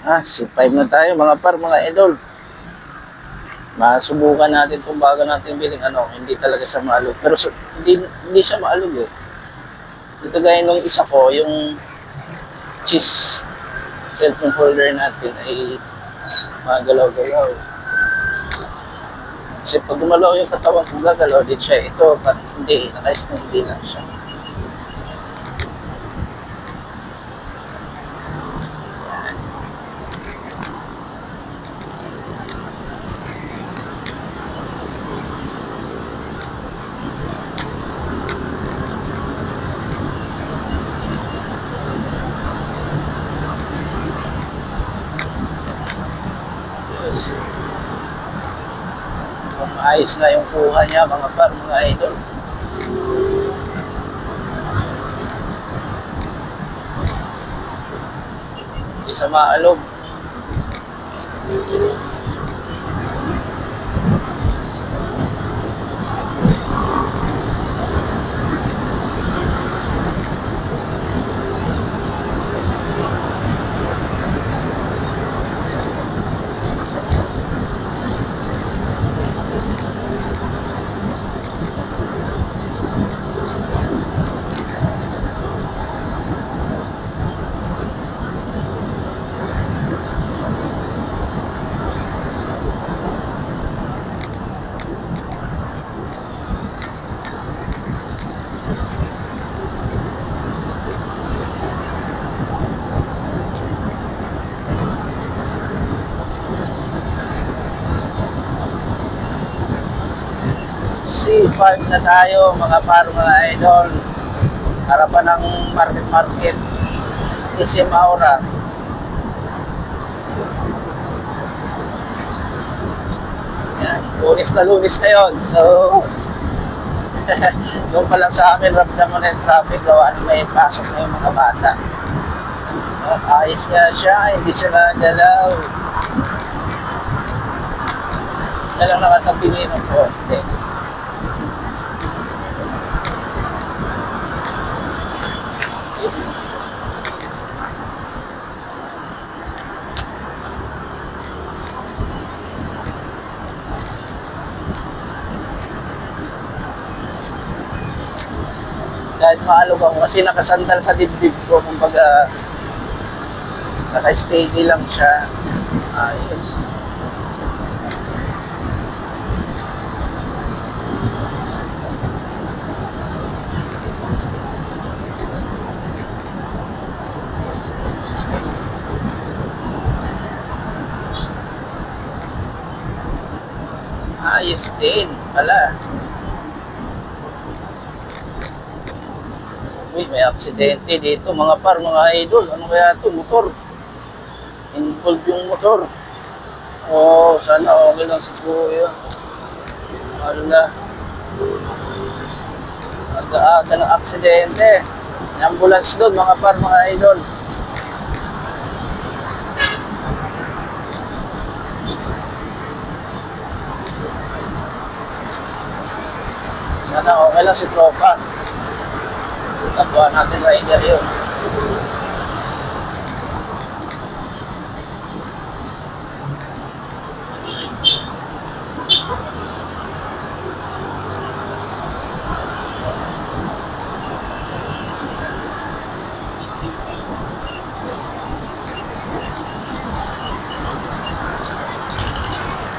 C5 na tayo mga par, mga idol. Masubukan natin kung bago natin biling hindi talaga siya maalog. Pero hindi siya maalog eh. Ito gaya nung isa ko, yung cheese cellphone holder natin ay magalaw-galaw. Kasi pag gumalaw yung katawan ko, gagalaw din siya. Ito, hindi, naka-steady lang siya. Ayos nga yung kuha niya mga par, mga idol. Hindi sa maalog. C5 na tayo mga par, mga idol. Harapan ng market SM Aura. Yan, lunis na lunis ngayon. So doon pa lang sa amin ramdam mo na yung traffic, gawa na may pasok na yung mga bata. Ayos nga siya, hindi siya nagalaw. Yan lang nakatabingin ng konti. Kahit maalog ako kasi nakasandal sa dibdib ko, kumbaga naka-steady lang siya. Ayos. Ayos din pala. Uy, may aksidente dito mga par, mga idol. Ano kaya ito? Motor. Involved yung motor. Oh, sana okay lang si Kuya. Ano na? Aga-aga ng aksidente. May ambulance doon mga par, mga idol. Sana okay lang si Tropa. Tapuan natin rider yun.